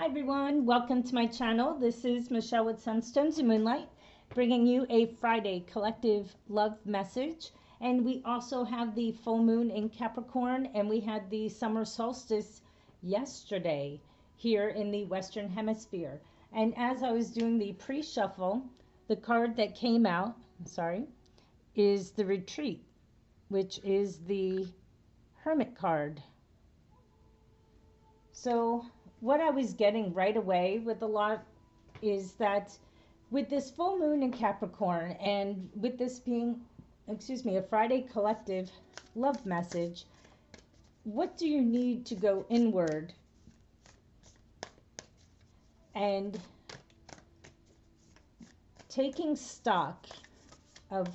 Hi everyone, welcome to my channel. This is Michelle with Sunstones and Moonlight, bringing you a Friday collective love message. And we also have the full moon in Capricorn, and we had the summer solstice yesterday here in the Western Hemisphere. And as I was doing the pre-shuffle, the card that came out, is the Retreat, which is the Hermit card. So what I was getting right away with a lot is that with this full moon in Capricorn and with this being, a Friday collective love message, what do you need to go inward and taking stock of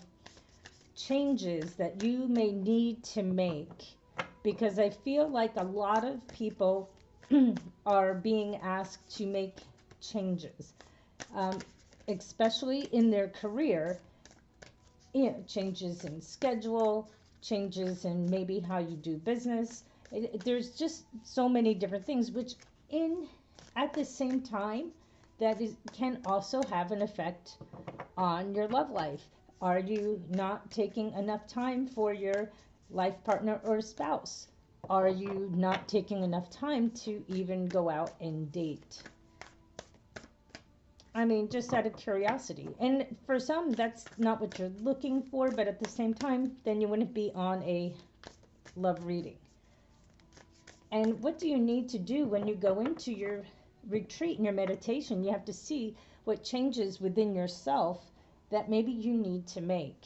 changes that you may need to make? Because I feel like a lot of people are being asked to make changes, especially in their career. Changes in schedule, changes in maybe how you do business. There's just so many different things, which at the same time, can also have an effect on your love life. Are you not taking enough time for your life partner or spouse? Are you not taking enough time to even go out and date? I mean, just out of curiosity. And for some, that's not what you're looking for, but at the same time, then you wouldn't be on a love reading. And what do you need to do when you go into your retreat and your meditation? You have to see what changes within yourself that maybe you need to make,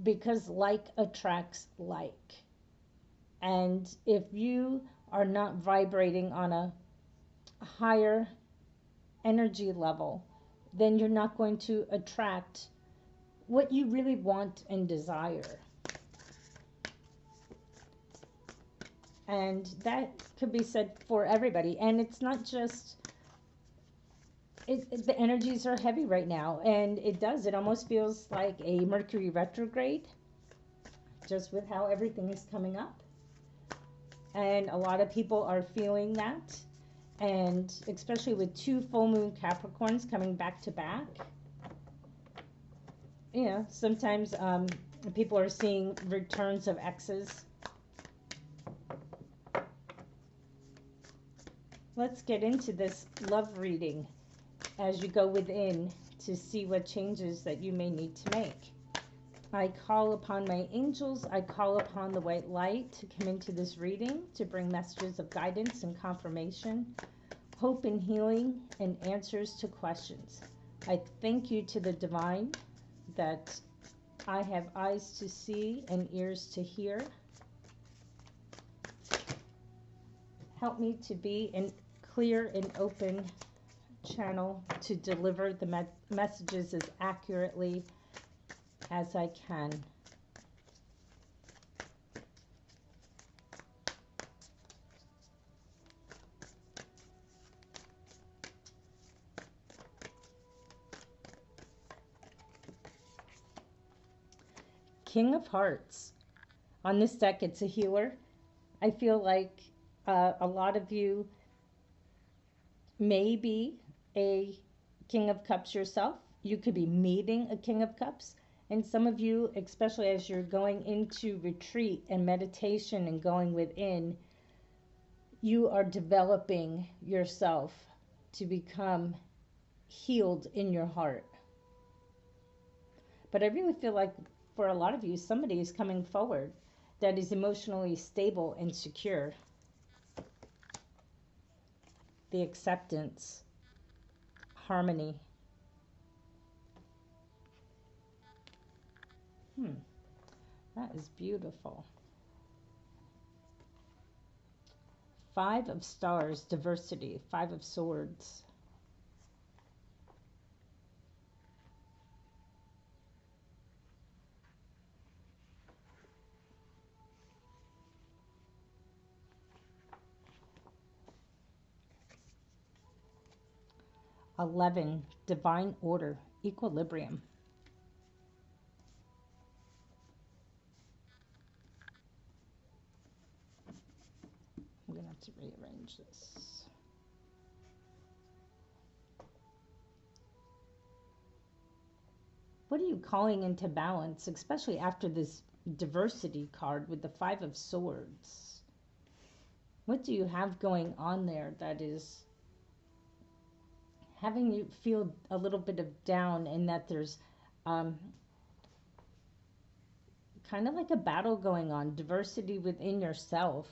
because like attracts like. And if you are not vibrating on a higher energy level, then you're not going to attract what you really want and desire. And that could be said for everybody. And it's not just, the energies are heavy right now. And it almost feels like a Mercury retrograde, just with how everything is coming up. And a lot of people are feeling that. And especially with two full moon Capricorns coming back to back. Sometimes people are seeing returns of exes. Let's get into this love reading as you go within to see what changes that you may need to make. I call upon my angels, I call upon the white light to come into this reading to bring messages of guidance and confirmation, hope and healing, and answers to questions. I thank you to the divine that I have eyes to see and ears to hear. Help me to be a clear and open channel to deliver the messages as accurately as I can. King of Hearts. On this deck, it's a healer. I feel like a lot of you may be a King of Cups yourself. You could be meeting a King of Cups. And some of you, especially as you're going into retreat and meditation and going within, you are developing yourself to become healed in your heart. But I really feel like for a lot of you, somebody is coming forward that is emotionally stable and secure. The acceptance, harmony. That is beautiful. Five of Stars, diversity. Five of Swords. $11, divine order, equilibrium. I'm going to have to rearrange this. What are you calling into balance, especially after this diversity card with the Five of Swords? What do you have going on there that is having you feel a little bit of down, and that there's um, kind of like a battle going on, diversity within yourself?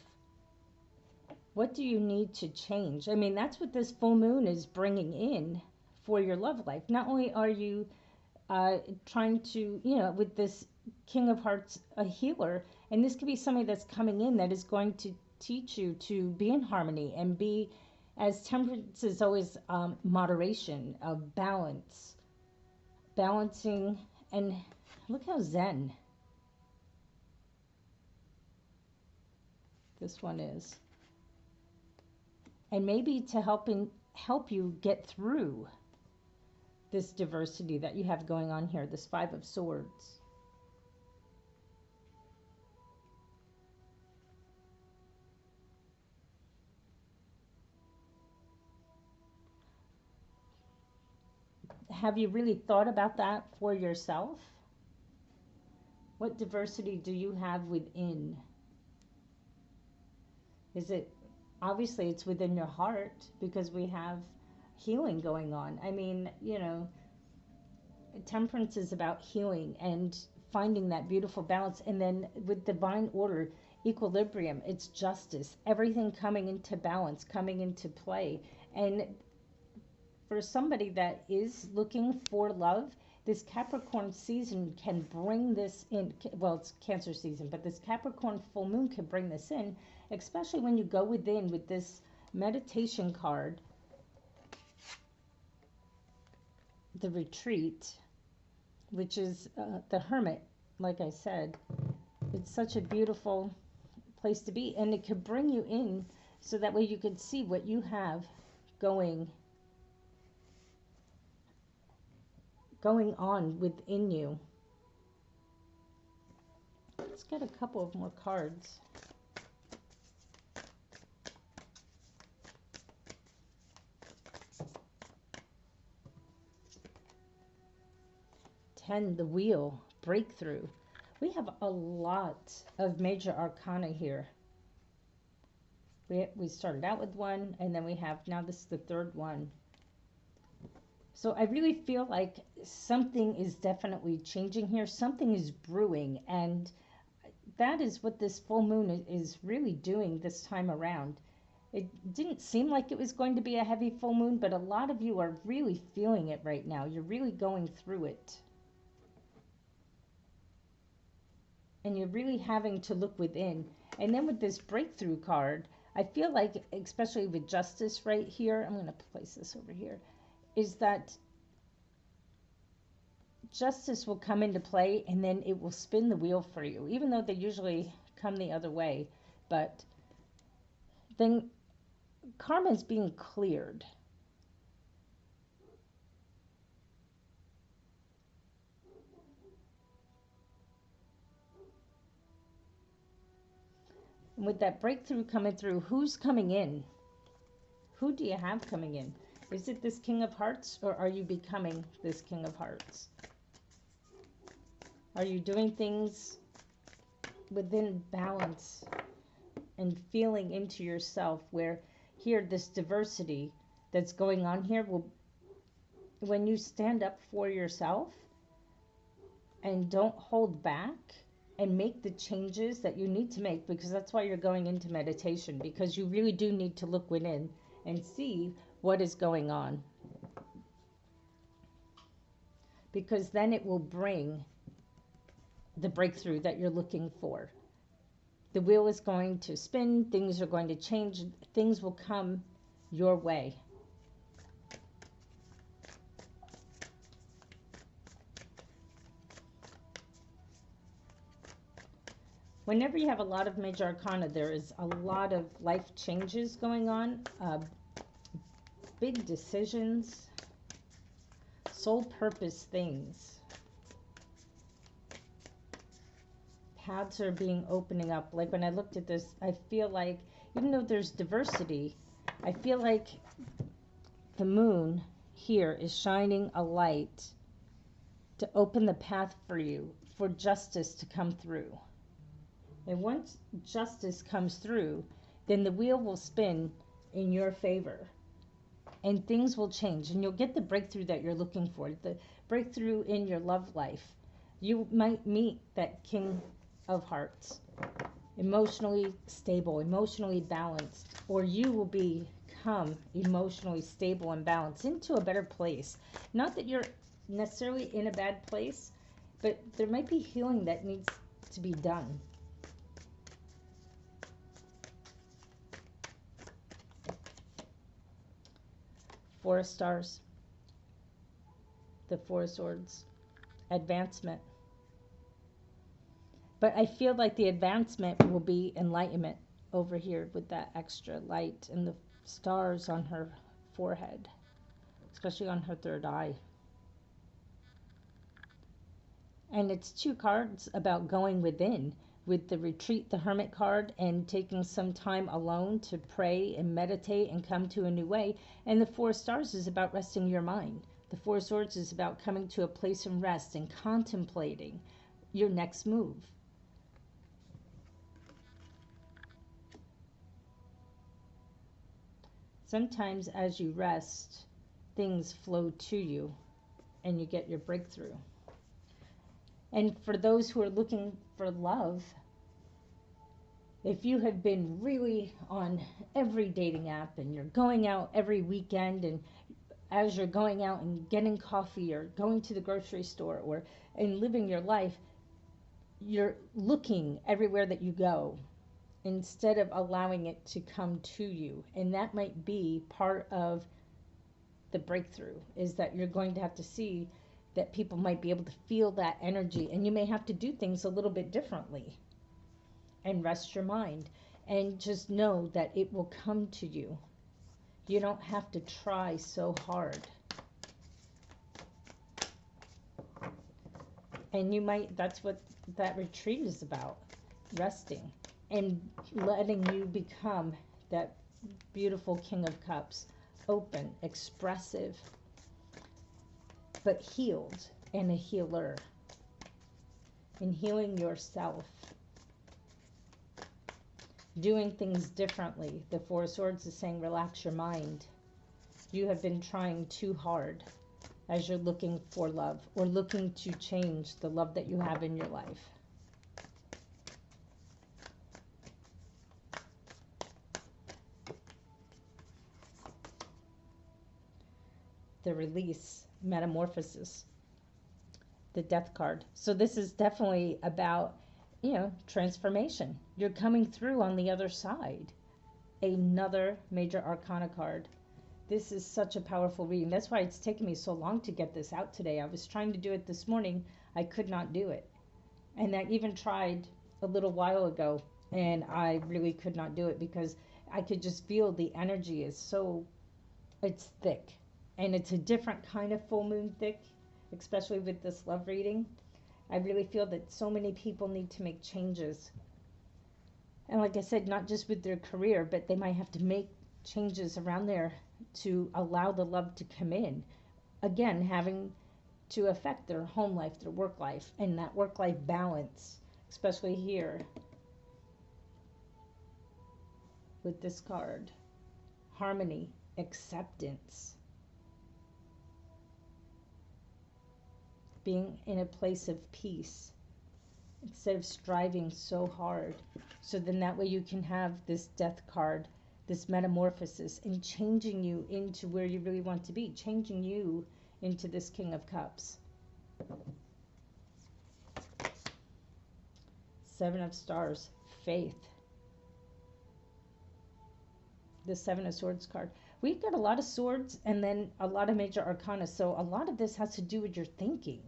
What do you need to change? I mean, that's what this full moon is bringing in for your love life. Not only are you trying to, with this King of Hearts, a healer, and this could be somebody that's coming in that is going to teach you to be in harmony and be, as temperance is always moderation, of balance, balancing, and look how zen this one is. And maybe to help you get through this diversity that you have going on here, this Five of Swords. Have you really thought about that for yourself? What diversity do you have within? Is it, obviously it's within your heart, because we have healing going on. I mean, temperance is about healing and finding that beautiful balance. And then with divine order, equilibrium, it's justice, everything coming into balance, coming into play. And for somebody that is looking for love, this Capricorn season can bring this in. Well, it's Cancer season, but this Capricorn full moon can bring this in, especially when you go within with this meditation card, the retreat, which is the hermit. Like I said, it's such a beautiful place to be, and it could bring you in so that way you could see what you have going on within you. Let's get a couple of more cards. The Wheel, breakthrough. We have a lot of major arcana here. We started out with one, and then we have, now this is the third one. So I really feel like something is definitely changing here. Something is brewing, and that is what this full moon is really doing this time around. It didn't seem like it was going to be a heavy full moon, but a lot of you are really feeling it right now. You're really going through it. And you're really having to look within. And then with this breakthrough card, I feel like, especially with justice right here, I'm going to place this over here, is that justice will come into play, and then it will spin the wheel for you, even though they usually come the other way. But then karma is being cleared. And with that breakthrough coming through, who's coming in? Who do you have coming in? Is it this King of Hearts, or are you becoming this King of Hearts? Are you doing things within balance and feeling into yourself, where here, this diversity that's going on here will, when you stand up for yourself and don't hold back and make the changes that you need to make, because that's why you're going into meditation, because you really do need to look within and see what is going on, because then it will bring the breakthrough that you're looking for. The wheel is going to spin, things are going to change, things will come your way. Whenever you have a lot of major arcana, there is a lot of life changes going on, big decisions, soul purpose things. Paths are being opening up. Like when I looked at this, I feel like, even though there's diversity, I feel like the moon here is shining a light to open the path for you, for justice to come through. And once justice comes through, then the wheel will spin in your favor and things will change and you'll get the breakthrough that you're looking for, the breakthrough in your love life. You might meet that King of Hearts, emotionally stable, emotionally balanced, or you will become emotionally stable and balanced into a better place. Not that you're necessarily in a bad place, but there might be healing that needs to be done. Four of Stars, the Four of Swords, advancement. But I feel like the advancement will be enlightenment over here with that extra light and the stars on her forehead, especially on her third eye. And it's two cards about going within, with the Retreat, the Hermit card, and taking some time alone to pray and meditate and come to a new way. And the Four of Stars is about resting your mind. The Four of Swords is about coming to a place of rest and contemplating your next move. Sometimes as you rest, things flow to you and you get your breakthrough. And for those who are looking for love, if you have been really on every dating app and you're going out every weekend, and as you're going out and getting coffee or going to the grocery store or and living your life, you're looking everywhere that you go instead of allowing it to come to you. And that might be part of the breakthrough, is that you're going to have to see that people might be able to feel that energy, and you may have to do things a little bit differently and rest your mind and just know that it will come to you. You don't have to try so hard. And you might, that's what that retreat is about, resting and letting you become that beautiful King of Cups, open, expressive, but healed and a healer, in healing yourself, doing things differently. The Four of Swords is saying relax your mind. You have been trying too hard as you're looking for love or looking to change the love that you have in your life. The Release, Metamorphosis, the Death card. So this is definitely about, transformation. You're coming through on the other side. Another major arcana card. This is such a powerful reading. That's why it's taken me so long to get this out today. I was trying to do it this morning. I could not do it. And I even tried a little while ago, and I really could not do it because I could just feel the energy is so, it's thick. And it's a different kind of full moon thick, especially with this love reading. I really feel that so many people need to make changes. And like I said, not just with their career, but they might have to make changes around there to allow the love to come in. Again, having to affect their home life, their work life, and that work-life balance, especially here with this card. Harmony, acceptance. Being in a place of peace instead of striving so hard. So then that way you can have this Death card, this metamorphosis, and changing you into where you really want to be, changing you into this King of Cups. Seven of Stars, faith. The Seven of Swords card. We've got a lot of swords and then a lot of major arcana, so a lot of this has to do with your thinking.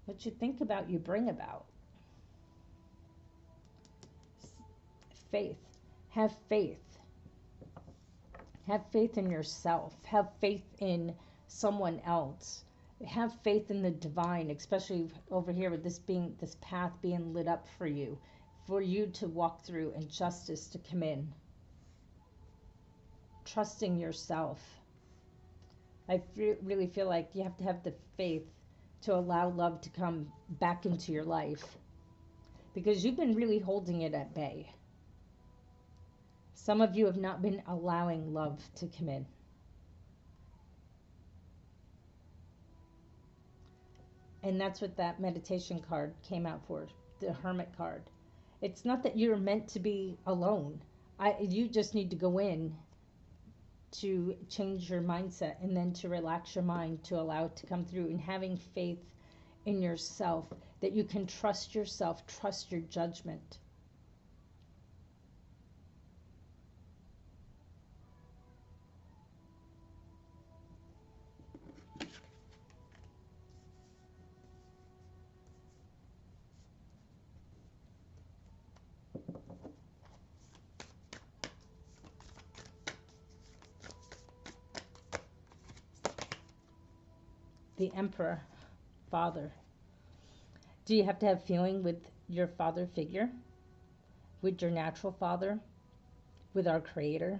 What you think about, you bring about. Faith. Have faith. Have faith in yourself. Have faith in someone else. Have faith in the divine, especially over here with this path being lit up for you to walk through and justice to come in. Trusting yourself. really feel like you have to have the faith to allow love to come back into your life, because you've been really holding it at bay. Some of you have not been allowing love to come in. And that's what that meditation card came out for, the Hermit card. It's not that you're meant to be alone. You just need to go in to change your mindset, and then to relax your mind to allow it to come through, and having faith in yourself, that you can trust yourself, trust your judgment. The Emperor, Father. Do you have to have feeling with your father figure, with your natural father, with our Creator?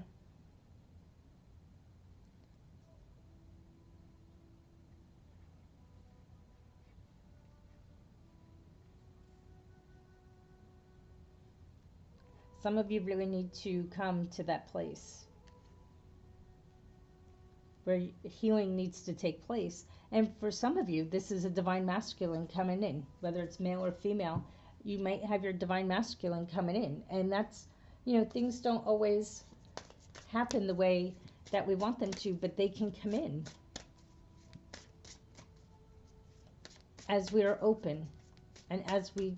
Some of you really need to come to that place where healing needs to take place. And for some of you, this is a divine masculine coming in, whether it's male or female. You might have your divine masculine coming in, and that's, things don't always happen the way that we want them to, but they can come in as we are open, and as we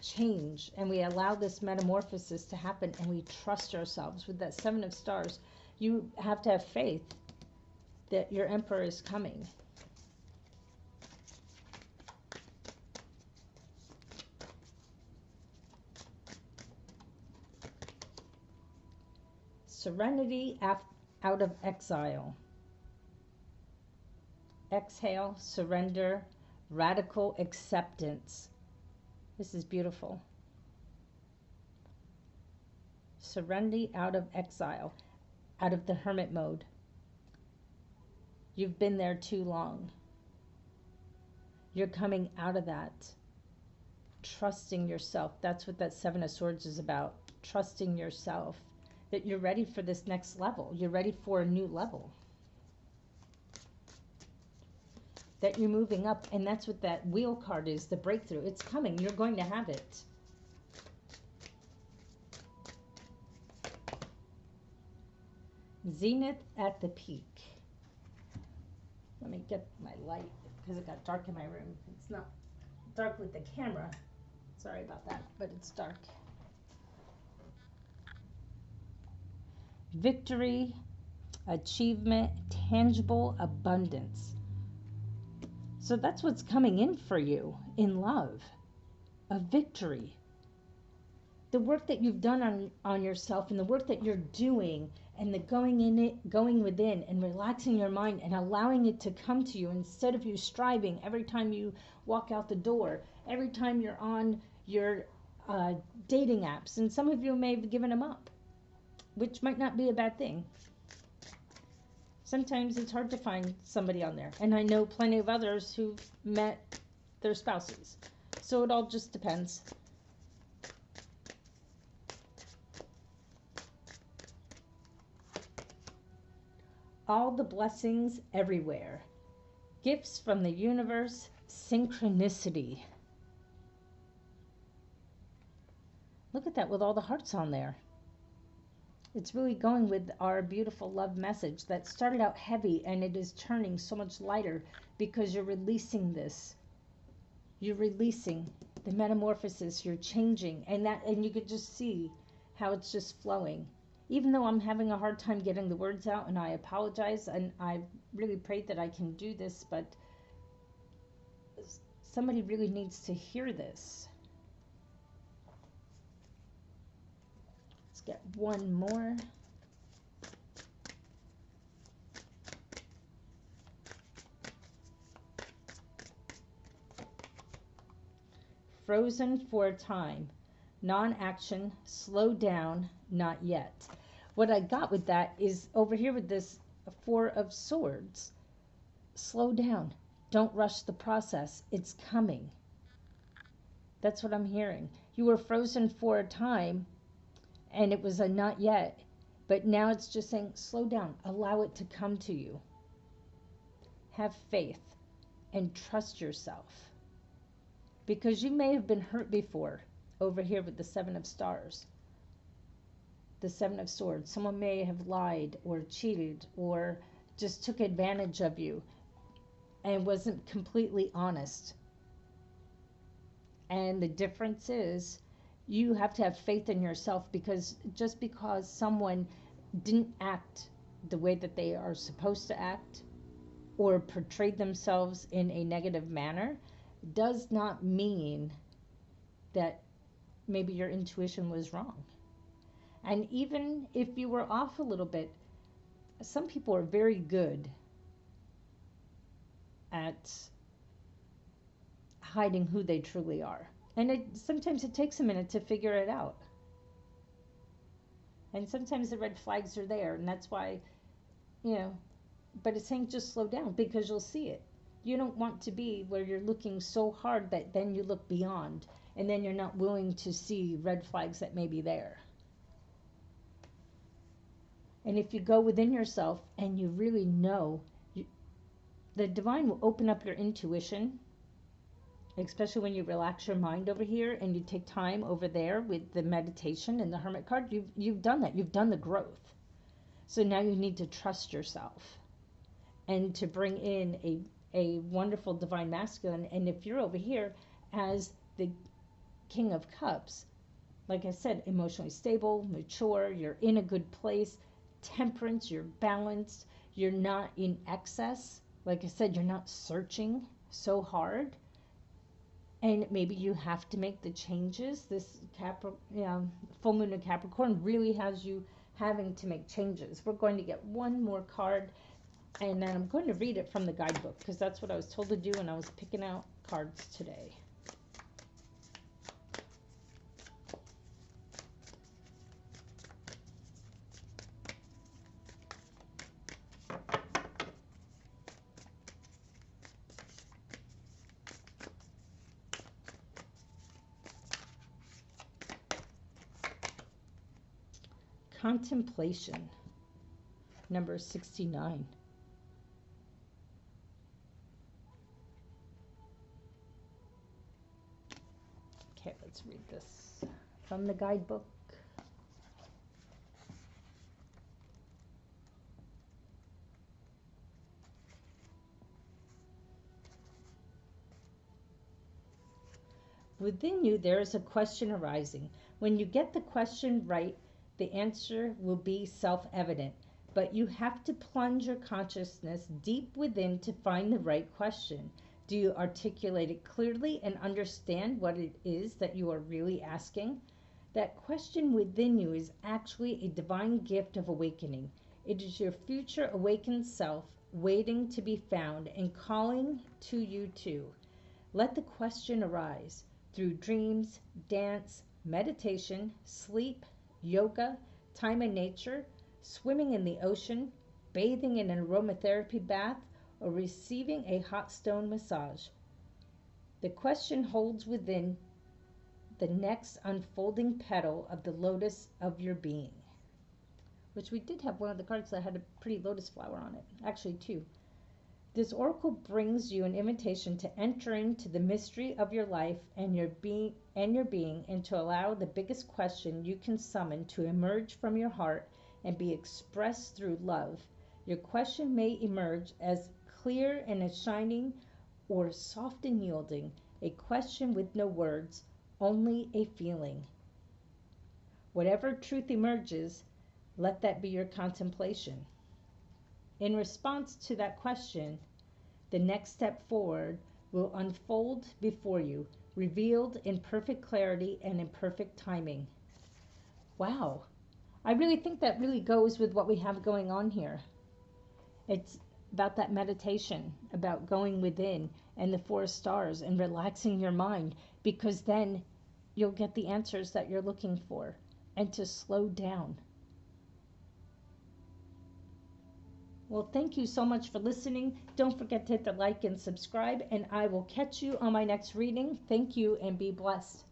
change, and we allow this metamorphosis to happen, and we trust ourselves. With that Seven of Stars, you have to have faith that your Emperor is coming. Serenity out of exile. Exhale, surrender, radical acceptance. This is beautiful. Serenity out of exile, out of the hermit mode. You've been there too long. You're coming out of that. Trusting yourself. That's what that Seven of Swords is about. Trusting yourself. That you're ready for this next level. You're ready for a new level. That you're moving up. And that's what that Wheel card is, the breakthrough. It's coming. You're going to have it. Zenith at the peak. Let me get my light, because it got dark in my room. It's not dark with the camera. Sorry about that, but it's dark. Victory, achievement, tangible abundance. So that's what's coming in for you in love. A victory. The work that you've done on yourself, and the work that you're doing, and the going within and relaxing your mind and allowing it to come to you, instead of you striving every time you walk out the door, every time you're on your dating apps. And some of you may have given them up, which might not be a bad thing. Sometimes it's hard to find somebody on there. And I know plenty of others who've met their spouses. So it all just depends. All the blessings everywhere. Gifts from the universe. Synchronicity. Look at that with all the hearts on there. It's really going with our beautiful love message that started out heavy, and it is turning so much lighter because you're releasing this. You're releasing the metamorphosis. You're changing, and you could just see how it's just flowing. Even though I'm having a hard time getting the words out, and I apologize, and I really prayed that I can do this, but somebody really needs to hear this. Let's get one more. Frozen for a time. Non-action, slow down, not yet. What I got with that is over here with this Four of Swords. Slow down. Don't rush the process. It's coming. That's what I'm hearing. You were frozen for a time and it was a not yet, but now it's just saying slow down. Allow it to come to you. Have faith and trust yourself. Because you may have been hurt before over here with the Seven of Stars. The Seven of Swords. Someone may have lied or cheated or just took advantage of you and wasn't completely honest. And the difference is you have to have faith in yourself, because just because someone didn't act the way that they are supposed to act or portrayed themselves in a negative manner does not mean that maybe your intuition was wrong. And even if you were off a little bit, some people are very good at hiding who they truly are. And sometimes it takes a minute to figure it out. And sometimes the red flags are there, and that's why, but it's saying just slow down, because you'll see it. You don't want to be where you're looking so hard that then you look beyond, and then you're not willing to see red flags that may be there. And if you go within yourself and you really know, the divine will open up your intuition, especially when you relax your mind over here and you take time over there with the meditation and the Hermit card. You've done that. You've done the growth. So now you need to trust yourself and to bring in a wonderful divine masculine. And if you're over here as the King of Cups, like I said, emotionally stable, mature, you're in a good place, temperance, you're balanced, you're not in excess. Like I said, you're not searching so hard. And maybe you have to make the changes. This full moon in Capricorn really has you having to make changes. We're going to get one more card, and then I'm going to read it from the guidebook, because that's what I was told to do when I was picking out cards today. Contemplation, number 69. Okay, let's read this from the guidebook. Within you, there is a question arising. When you get the question right, the answer will be self-evident, but you have to plunge your consciousness deep within to find the right question. Do you articulate it clearly and understand what it is that you are really asking? That question within you is actually a divine gift of awakening. It is your future awakened self waiting to be found and calling to you too. Let the question arise through dreams, dance, meditation, sleep, yoga, time in nature, swimming in the ocean, bathing in an aromatherapy bath, or receiving a hot stone massage. The question holds within the next unfolding petal of the lotus of your being. Which we did have one of the cards that had a pretty lotus flower on it. Actually, two. This oracle brings you an invitation to enter into the mystery of your life and your being, and to allow the biggest question you can summon to emerge from your heart and be expressed through love. Your question may emerge as clear and as shining, or soft and yielding, a question with no words, only a feeling. Whatever truth emerges, let that be your contemplation. In response to that question, the next step forward will unfold before you, revealed in perfect clarity and in perfect timing. Wow. I really think that really goes with what we have going on here. It's about that meditation, about going within and the 4 stars and relaxing your mind, because then you'll get the answers that you're looking for, and to slow down. Well, thank you so much for listening. Don't forget to hit the like and subscribe, and I will catch you on my next reading. Thank you and be blessed.